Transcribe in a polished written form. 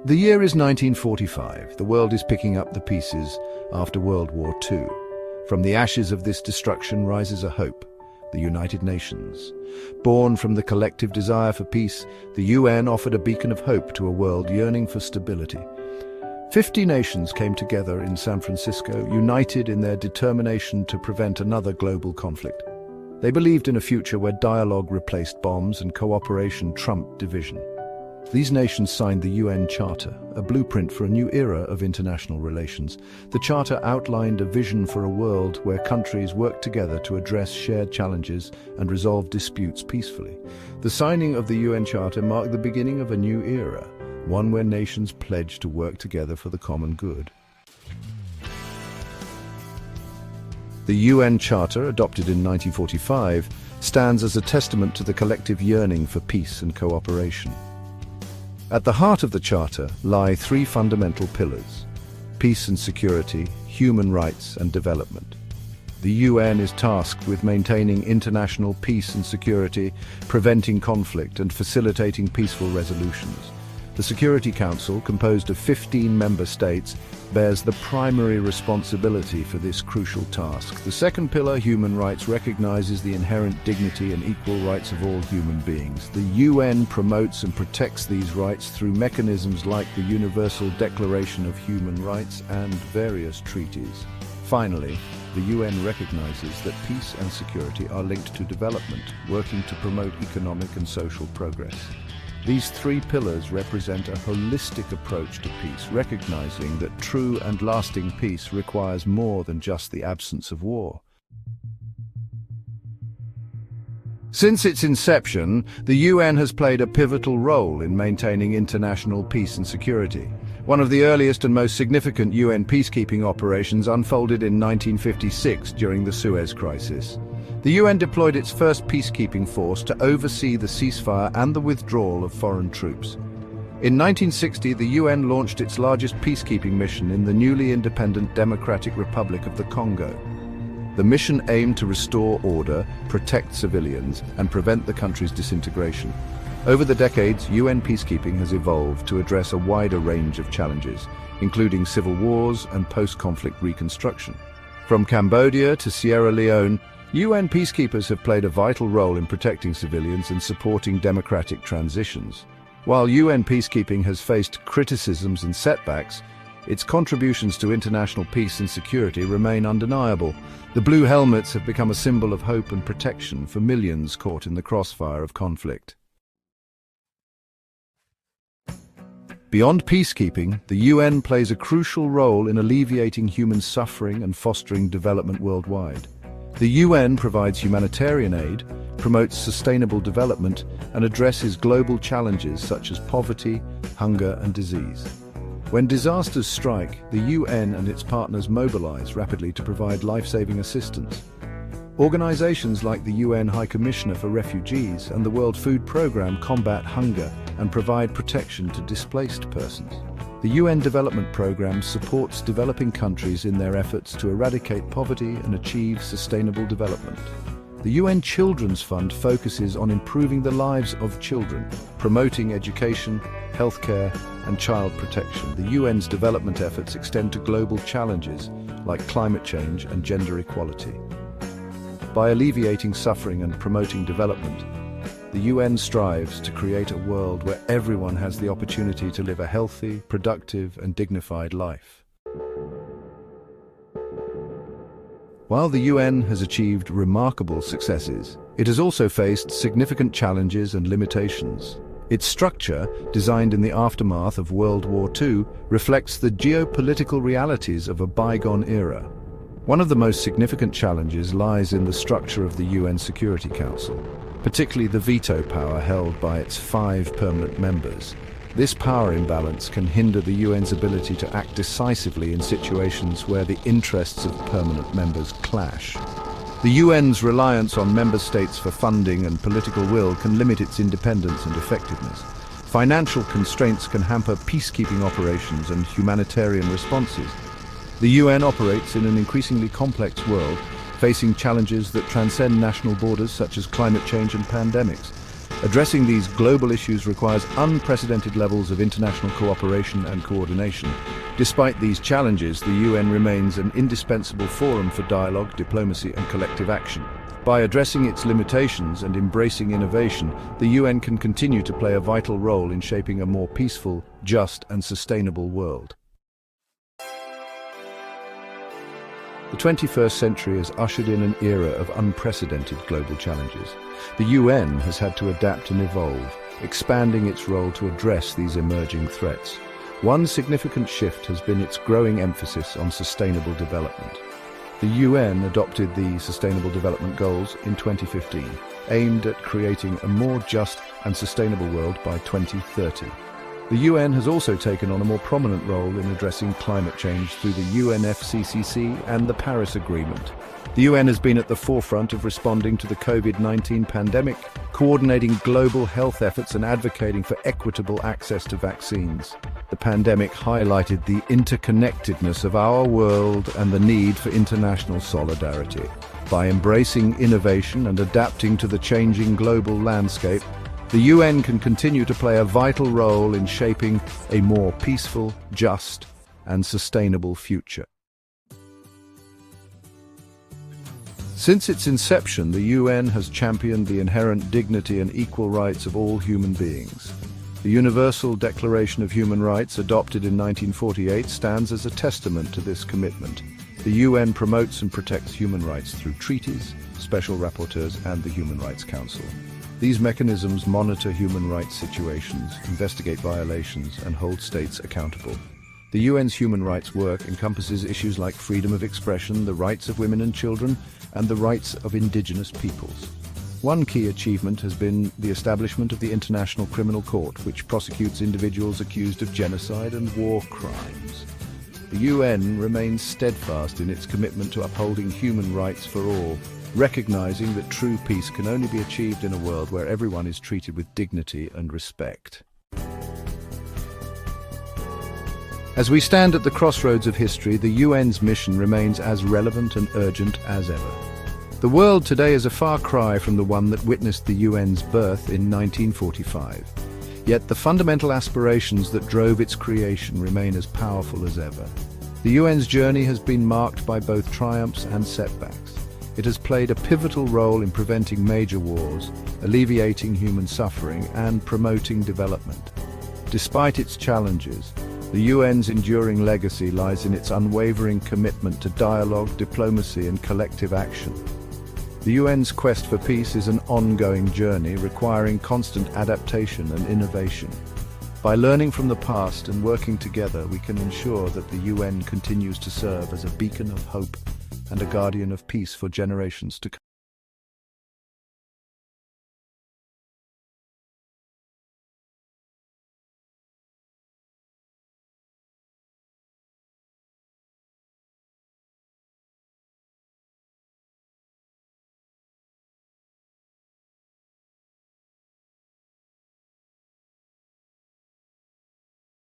The year is 1945. The world is picking up the pieces after World War II. From the ashes of this destruction rises a hope, the United Nations. Born from the collective desire for peace, the UN offered a beacon of hope to a world yearning for stability. 50 nations came together in San Francisco, united in their determination to prevent another global conflict. They believed in a future where dialogue replaced bombs and cooperation trumped division. These nations signed the UN Charter, a blueprint for a new era of international relations. The Charter outlined a vision for a world where countries work together to address shared challenges and resolve disputes peacefully. The signing of the UN Charter marked the beginning of a new era, one where nations pledged to work together for the common good. The UN Charter, adopted in 1945, stands as a testament to the collective yearning for peace and cooperation. At the heart of the Charter lie three fundamental pillars: peace and security, human rights and development. The UN is tasked with maintaining international peace and security, preventing conflict and facilitating peaceful resolutions. The Security Council, composed of 15 member states, bears the primary responsibility for this crucial task. The second pillar, human rights, recognizes the inherent dignity and equal rights of all human beings. The UN promotes and protects these rights through mechanisms like the Universal Declaration of Human Rights and various treaties. Finally, the UN recognizes that peace and security are linked to development, working to promote economic and social progress. These three pillars represent a holistic approach to peace, recognizing that true and lasting peace requires more than just the absence of war. Since its inception, the UN has played a pivotal role in maintaining international peace and security. One of the earliest and most significant UN peacekeeping operations unfolded in 1956 during the Suez Crisis. The UN deployed its first peacekeeping force to oversee the ceasefire and the withdrawal of foreign troops. In 1960, the UN launched its largest peacekeeping mission in the newly independent Democratic Republic of the Congo. The mission aimed to restore order, protect civilians, and prevent the country's disintegration. Over the decades, UN peacekeeping has evolved to address a wider range of challenges, including civil wars and post-conflict reconstruction. From Cambodia to Sierra Leone, UN peacekeepers have played a vital role in protecting civilians and supporting democratic transitions. While UN peacekeeping has faced criticisms and setbacks, its contributions to international peace and security remain undeniable. The Blue Helmets have become a symbol of hope and protection for millions caught in the crossfire of conflict. Beyond peacekeeping, the UN plays a crucial role in alleviating human suffering and fostering development worldwide. The UN provides humanitarian aid, promotes sustainable development, and addresses global challenges such as poverty, hunger, and disease. When disasters strike, the UN and its partners mobilize rapidly to provide life-saving assistance. Organizations like the UN High Commissioner for Refugees and the World Food Programme combat hunger and provide protection to displaced persons. The UN Development Programme supports developing countries in their efforts to eradicate poverty and achieve sustainable development. The UN Children's Fund focuses on improving the lives of children, promoting education, healthcare, and child protection. The UN's development efforts extend to global challenges like climate change and gender equality. By alleviating suffering and promoting development, the UN strives to create a world where everyone has the opportunity to live a healthy, productive, and dignified life. While the UN has achieved remarkable successes, it has also faced significant challenges and limitations. Its structure, designed in the aftermath of World War II, reflects the geopolitical realities of a bygone era. One of the most significant challenges lies in the structure of the UN Security Council, particularly the veto power held by its 5 permanent members. This power imbalance can hinder the UN's ability to act decisively in situations where the interests of permanent members clash. The UN's reliance on member states for funding and political will can limit its independence and effectiveness. Financial constraints can hamper peacekeeping operations and humanitarian responses. The UN operates in an increasingly complex world, facing challenges that transcend national borders such as climate change and pandemics. Addressing these global issues requires unprecedented levels of international cooperation and coordination. Despite these challenges, the UN remains an indispensable forum for dialogue, diplomacy, and collective action. By addressing its limitations and embracing innovation, the UN can continue to play a vital role in shaping a more peaceful, just, and sustainable world. The 21st century has ushered in an era of unprecedented global challenges. The UN has had to adapt and evolve, expanding its role to address these emerging threats. One significant shift has been its growing emphasis on sustainable development. The UN adopted the Sustainable Development Goals in 2015, aimed at creating a more just and sustainable world by 2030. The UN has also taken on a more prominent role in addressing climate change through the UNFCCC and the Paris Agreement. The UN has been at the forefront of responding to the COVID-19 pandemic, coordinating global health efforts and advocating for equitable access to vaccines. The pandemic highlighted the interconnectedness of our world and the need for international solidarity. By embracing innovation and adapting to the changing global landscape, the UN can continue to play a vital role in shaping a more peaceful, just, and sustainable future. Since its inception, the UN has championed the inherent dignity and equal rights of all human beings. The Universal Declaration of Human Rights, adopted in 1948, stands as a testament to this commitment. The UN promotes and protects human rights through treaties, special rapporteurs, and the Human Rights Council. These mechanisms monitor human rights situations, investigate violations, and hold states accountable. The UN's human rights work encompasses issues like freedom of expression, the rights of women and children, and the rights of indigenous peoples. One key achievement has been the establishment of the International Criminal Court, which prosecutes individuals accused of genocide and war crimes. The UN remains steadfast in its commitment to upholding human rights for all, recognizing that true peace can only be achieved in a world where everyone is treated with dignity and respect. As we stand at the crossroads of history, the UN's mission remains as relevant and urgent as ever. The world today is a far cry from the one that witnessed the UN's birth in 1945. Yet the fundamental aspirations that drove its creation remain as powerful as ever. The UN's journey has been marked by both triumphs and setbacks. It has played a pivotal role in preventing major wars, alleviating human suffering, and promoting development. Despite its challenges, the UN's enduring legacy lies in its unwavering commitment to dialogue, diplomacy, and collective action. The UN's quest for peace is an ongoing journey requiring constant adaptation and innovation. By learning from the past and working together, we can ensure that the UN continues to serve as a beacon of hope and a guardian of peace for generations to come.